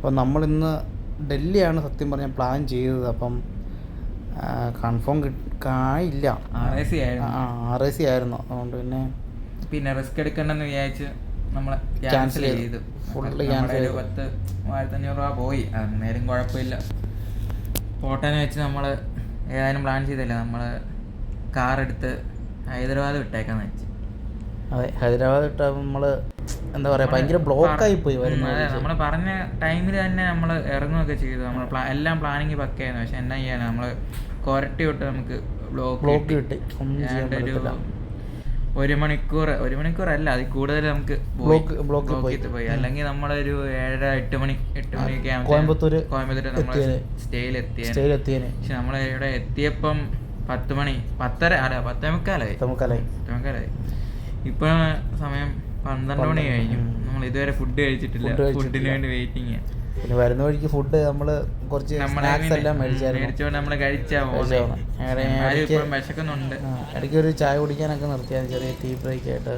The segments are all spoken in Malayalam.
അപ്പോൾ നമ്മളിന്ന് ഡൽഹിയാണ് സത്യം പറഞ്ഞാൽ പ്ലാൻ ചെയ്തത്. അപ്പം കൺഫേം ആയില്ല. RAC ആയിരുന്നു. അതുകൊണ്ട് പിന്നെ റിസ്ക് എടുക്കണ്ടെന്ന് വിചാരിച്ച് നമ്മൾ ക്യാൻസൽ ചെയ്തു. Full cancel. 10,000-1500 രൂപ പോയി. അന്നേരം കുഴപ്പമില്ല. പോട്ടെന്ന് വെച്ച് നമ്മൾ ഏതായാലും പ്ലാൻ ചെയ്തില്ല. നമ്മൾ കാറെടുത്ത് ഹൈദരാബാദ് വിട്ടേക്കാന്ന് വെച്ച്. അതെ, ഹൈദരാബാദ് വിട്ടാൽ നമ്മൾ എന്താ പറയുക, ഭയങ്കര ബ്ലോക്കായി പോയി വരുന്നത്. അതെ, നമ്മൾ പറഞ്ഞ ടൈമിൽ തന്നെ നമ്മൾ ഇറങ്ങുകയൊക്കെ ചെയ്തു. നമ്മൾ എല്ലാം പ്ലാനിങ് പക്കയായിരുന്നു. പക്ഷെ എന്നാ ചെയ്യാനാണ്, നമ്മൾ കൊരട്ടി വിട്ട് നമുക്ക് ബ്ലോക്ക് കിട്ടി. ഒരു മണിക്കൂറല്ല, അതിൽ കൂടുതൽ നമുക്ക് ബ്ലോക്കിൽ പോയി. അല്ലെങ്കിൽ നമ്മളൊരു 7-8 മണിയൊക്കെ കോയമ്പത്തൂർ നമ്മൾ സ്റ്റേയിലെത്തിയ. പക്ഷെ നമ്മൾ ഇവിടെ എത്തിയപ്പം 10 മണി 10:30 ഇപ്പൊ സമയം 12 മണി കഴിഞ്ഞു. നമ്മൾ ഇതുവരെ ഫുഡ് കഴിച്ചിട്ടില്ല. ഫുഡിന് വേണ്ടി വെയിറ്റിംഗ്. പിന്നെ വരുന്ന വഴിക്ക് ഫുഡ് നമ്മള് കുറച്ച് സ്നാക്സ് എല്ലാം മേടിച്ചോണ്ട് നമ്മള് വിശക്കുന്നുണ്ട്. ഇടയ്ക്ക് ഒരു ചായ കുടിക്കാനൊക്കെ നിർത്തിയാൽ ചെറിയ ടീ ബ്രേക്ക് ആയിട്ട്.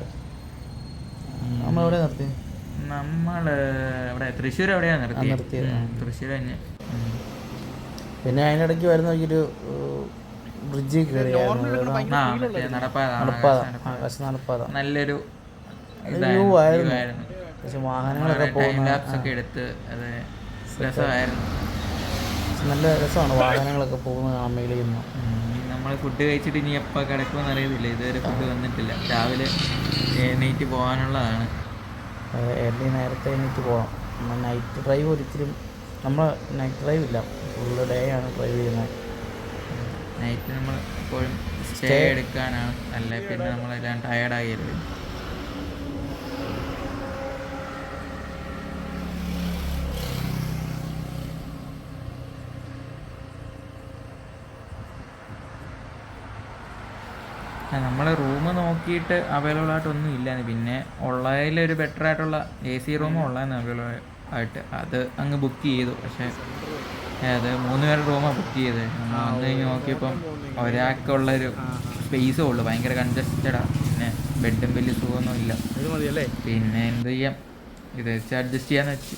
നമ്മളെവിടെ നിർത്തി? നമ്മള് ഇവിടെ തൃശ്ശൂർ എവിടെയാ നിർത്തിയത്. തൃശ്ശൂർ തന്നെ. പിന്നെ അതിനിടയ്ക്ക് വരുന്ന വഴിക്കൊരു ബ്രിഡ്ജിൽ കയറി. നടപ്പാത നല്ലൊരു വ്യൂ ആയിരുന്നു. പക്ഷെ വാഹനങ്ങളൊക്കെ നല്ല രസമാണ് വാഹനങ്ങളൊക്കെ പോകുന്നത് കാണാൻ. മേളിൽ നിന്ന് നമ്മൾ ഫുഡ് കഴിച്ചിട്ട് ഇനി എപ്പോൾ കിടക്കുമെന്ന് അറിയത്തില്ല. ഇതുവരെ ഫുഡ് വന്നിട്ടില്ല. രാവിലെ എണീറ്റ് പോകാനുള്ളതാണ്. നേരത്തെ എണീറ്റ് പോകണം. നൈറ്റ് ഡ്രൈവ് ഒരിക്കലും നമ്മൾ നൈറ്റ് ഡ്രൈവ് ഇല്ല, ഫുള്ള് ഡേ ആണ് ഡ്രൈവ് ചെയ്യുന്നത്. നൈറ്റ് നമ്മൾ എപ്പോഴും സ്റ്റേ എടുക്കാനാണ്. അല്ലെ പിന്നെ നമ്മളെല്ലാം ടയേർഡാകില്ലേ. നമ്മൾ റൂം നോക്കിയിട്ട് അവൈലബിൾ ആയിട്ടൊന്നും ഇല്ലാന്ന്. പിന്നെ ഉള്ളതിലൊരു ബെറ്റർ ആയിട്ടുള്ള AC റൂം ഉള്ളതെന്ന് അവൈലബിൾ ആയിട്ട് അത് അങ്ങ് ബുക്ക് ചെയ്തു. പക്ഷേ അത് 3 പേരുടെ റൂമാണ് ബുക്ക് ചെയ്തത്. നമ്മൾ വന്നു കഴിഞ്ഞ് നോക്കിയപ്പം ഒരാൾക്കുള്ളൊരു സ്പേസേ ഉള്ളൂ. ഭയങ്കര കൺജസ്റ്റഡാണ്. പിന്നെ ബെഡും വലിയ സുഖമൊന്നും ഇല്ല. പിന്നെ എന്ത് ചെയ്യാം, ഇത് വെച്ച് അഡ്ജസ്റ്റ് ചെയ്യാന്ന് വെച്ച്.